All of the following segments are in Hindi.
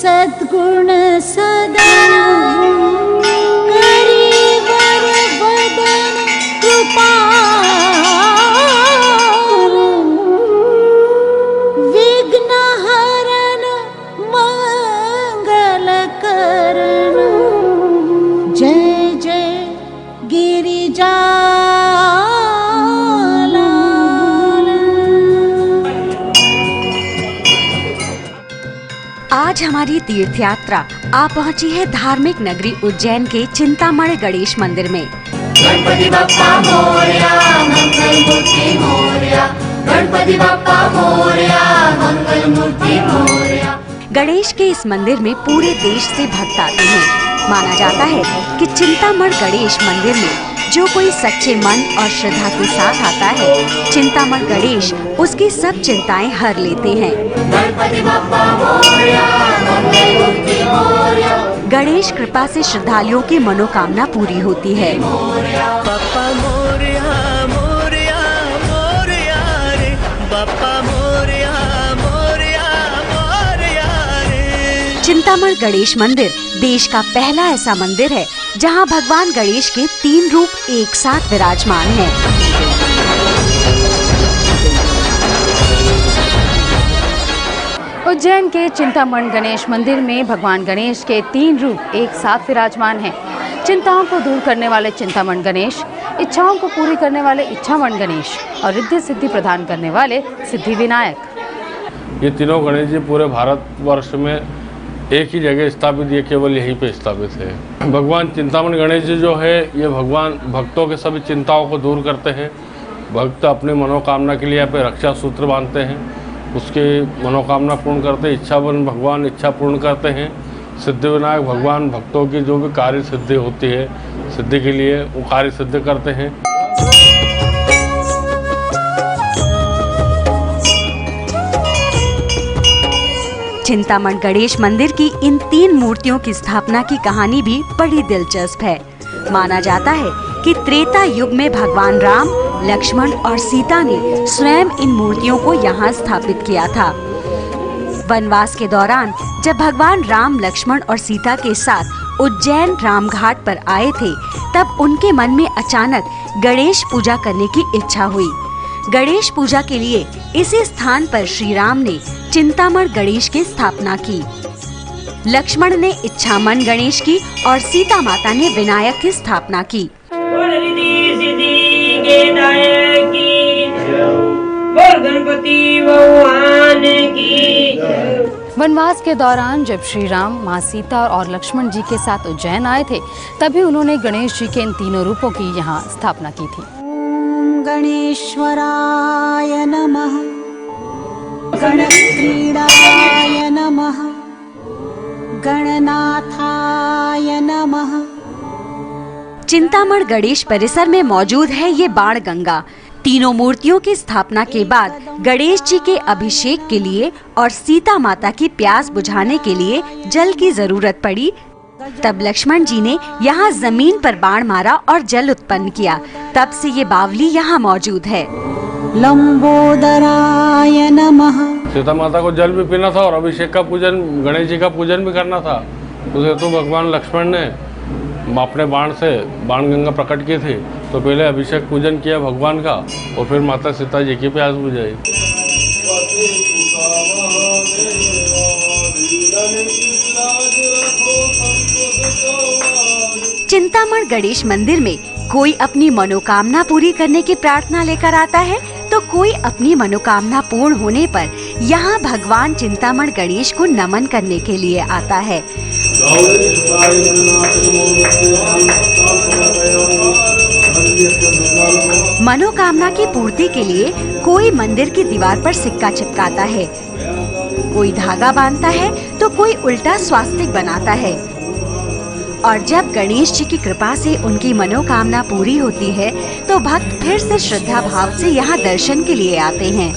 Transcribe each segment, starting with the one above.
सद्गुण सदन करीवर बदन कृपाल विघ्न हरण मंगल करण जय जय गिरिजा। आज हमारी तीर्थ यात्रा आ पहुंची है धार्मिक नगरी उज्जैन के चिंतामण गणेश मंदिर में। गणपति बप्पा मोरया, मंगल मूर्ति मोरया, गणपति बप्पा मोरया, मंगल मूर्ति मोरया। गणेश के इस मंदिर में पूरे देश से भक्त आते हैं। माना जाता है कि चिंतामण गणेश मंदिर में जो कोई सच्चे मन और श्रद्धा के साथ आता है, चिंतामण गणेश उसकी सब चिंताएं हर लेते हैं। गणपति बप्पा मोरया, मंगल मूर्ति मोरया। गणेश कृपा से श्रद्धालुओं की मनोकामना पूरी होती है। बप्पा मोरया मोरया मोरया रे, बप्पा मोरया मोरया मोरया रे। चिंतामण गणेश मंदिर देश का पहला ऐसा मंदिर है जहां भगवान गणेश के 3 रूप एक साथ विराजमान हैं। उज्जैन के चिंतामण गणेश मंदिर में भगवान गणेश के 3 रूप एक साथ विराजमान हैं। चिंताओं को दूर करने वाले चिंतामण गणेश, इच्छाओं को पूरी करने वाले इच्छामण गणेश और रिद्धि सिद्धि प्रदान करने वाले सिद्धि विनायक। ये तीनों गणेश जी पूरे भारतवर्ष में एक ही जगह स्थापित, ये केवल यहीं पे स्थापित है। भगवान चिंतामण गणेश जी जो है ये भगवान भक्तों के सभी चिंताओं को दूर करते हैं। भक्त अपनी मनोकामना के लिए यहाँ पे रक्षा सूत्र बांधते हैं, उसके मनोकामना पूर्ण करते हैं। इच्छावन भगवान इच्छा पूर्ण करते हैं। सिद्धि विनायक भगवान भक्तों की जो भी कार्य सिद्धि होती है, सिद्धि के लिए वो कार्य सिद्ध करते हैं। चिंतामण गणेश मंदिर की इन 3 मूर्तियों की स्थापना की कहानी भी बड़ी दिलचस्प है। माना जाता है कि त्रेता युग में भगवान राम, लक्ष्मण और सीता ने स्वयं इन मूर्तियों को यहाँ स्थापित किया था। वनवास के दौरान जब भगवान राम, लक्ष्मण और सीता के साथ उज्जैन रामघाट पर आए थे, तब उनके मन में अचानक गणेश पूजा करने की इच्छा हुई। गणेश पूजा के लिए इसी स्थान पर श्री राम ने चिंतामण गणेश की स्थापना की। लक्ष्मण ने इच्छामन गणेश की और सीता माता ने विनायक की स्थापना की। वनवास के दौरान जब श्री राम, माँ सीता और लक्ष्मण जी के साथ उज्जैन आए थे, तभी उन्होंने गणेश जी के इन तीनों रूपों की यहाँ स्थापना की थी। गणेश्वराय नमः, गणक्रीडाय नमः, गणनाथाय नमः। चिंतामण गणेश परिसर में मौजूद है ये बाण गंगा। तीनों मूर्तियों की स्थापना के बाद गणेश जी के अभिषेक के लिए और सीता माता की प्यास बुझाने के लिए जल की जरूरत पड़ी। तब लक्ष्मण जी ने यहाँ जमीन पर बाण मारा और जल उत्पन्न किया। तब से ये बावली यहाँ मौजूद है। लंबोदराय नमः। सीता माता को जल भी पीना था और अभिषेक का पूजन, गणेश जी का पूजन भी करना था। उसे तो भगवान लक्ष्मण ने अपने बाण से बाण गंगा प्रकट की थी, तो पहले अभिषेक पूजन किया भगवान का और फिर माता सीता जी की प्यास बुझाई। चिंतामण गणेश मंदिर में कोई अपनी मनोकामना पूरी करने की प्रार्थना लेकर आता है, तो कोई अपनी मनोकामना पूर्ण होने पर यहाँ भगवान चिंतामण गणेश को नमन करने के लिए आता है। मनोकामना की पूर्ति के लिए कोई मंदिर की दीवार पर सिक्का चिपकाता है, कोई धागा बांधता है तो कोई उल्टा स्वास्तिक बनाता है। और जब गणेश जी की कृपा से उनकी मनोकामना पूरी होती है तो भक्त फिर से श्रद्धा भाव से यहाँ दर्शन के लिए आते हैं।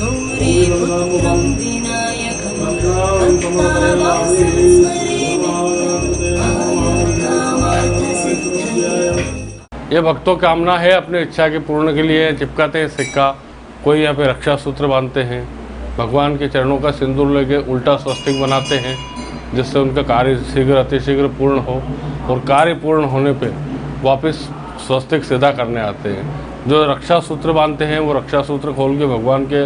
ये भक्तों की कामना है, अपनी इच्छा के पूर्ण के लिए चिपकाते हैं सिक्का। कोई यहाँ पे रक्षा सूत्र बांधते हैं, भगवान के चरणों का सिंदूर लेके उल्टा स्वस्तिक बनाते हैं जिससे उनका कार्य शीघ्र अतिशीघ्र पूर्ण हो, और कार्य पूर्ण होने पे वापस स्वस्तिक सीधा करने आते हैं। जो रक्षा सूत्र बांधते हैं वो रक्षा सूत्र खोल के भगवान के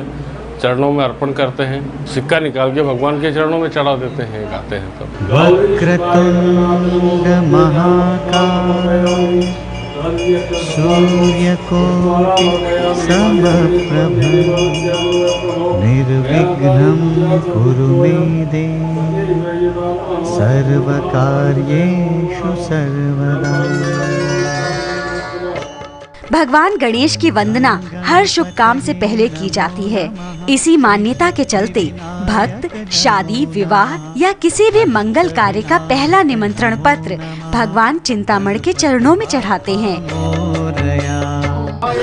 चरणों में अर्पण करते हैं, सिक्का निकाल के भगवान के चरणों में चढ़ा देते हैं, गाते हैं तब। वक्रतुंड महाकाय सूर्यकोटि समप्रभ निर्विघ्नं कुरु मे देव सर्वकार्येषु सर्वदा। भगवान गणेश की वंदना हर शुभ काम से पहले की जाती है। इसी मान्यता के चलते भक्त शादी, विवाह या किसी भी मंगल कार्य का पहला निमंत्रण पत्र भगवान चिंतामण के चरणों में चढ़ाते हैं,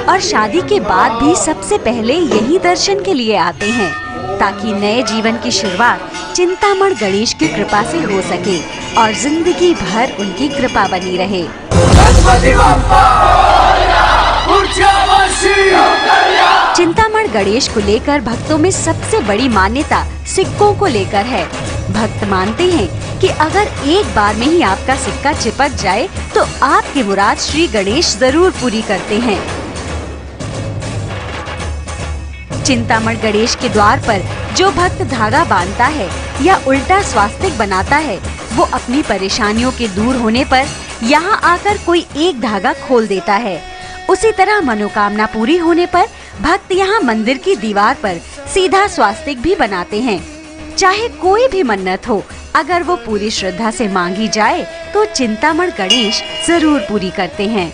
और शादी के बाद भी सबसे पहले यही दर्शन के लिए आते हैं, ताकि नए जीवन की शुरुआत चिंतामण गणेश की कृपा से हो सके और जिंदगी भर उनकी कृपा बनी रहे। चिंतामण गणेश को लेकर भक्तों में सबसे बड़ी मान्यता सिक्कों को लेकर है। भक्त मानते हैं कि अगर एक बार में ही आपका सिक्का चिपक जाए तो आपकी मुराद श्री गणेश जरूर पूरी करते हैं। चिंतामण गणेश के द्वार पर जो भक्त धागा बांधता है या उल्टा स्वास्तिक बनाता है, वो अपनी परेशानियों के दूर होने पर यहाँ आकर कोई एक धागा खोल देता है। उसी तरह मनोकामना पूरी होने पर भक्त यहाँ मंदिर की दीवार पर सीधा स्वास्तिक भी बनाते हैं। चाहे कोई भी मन्नत हो, अगर वो पूरी श्रद्धा से मांगी जाए तो चिंतामण गणेश जरूर पूरी करते हैं।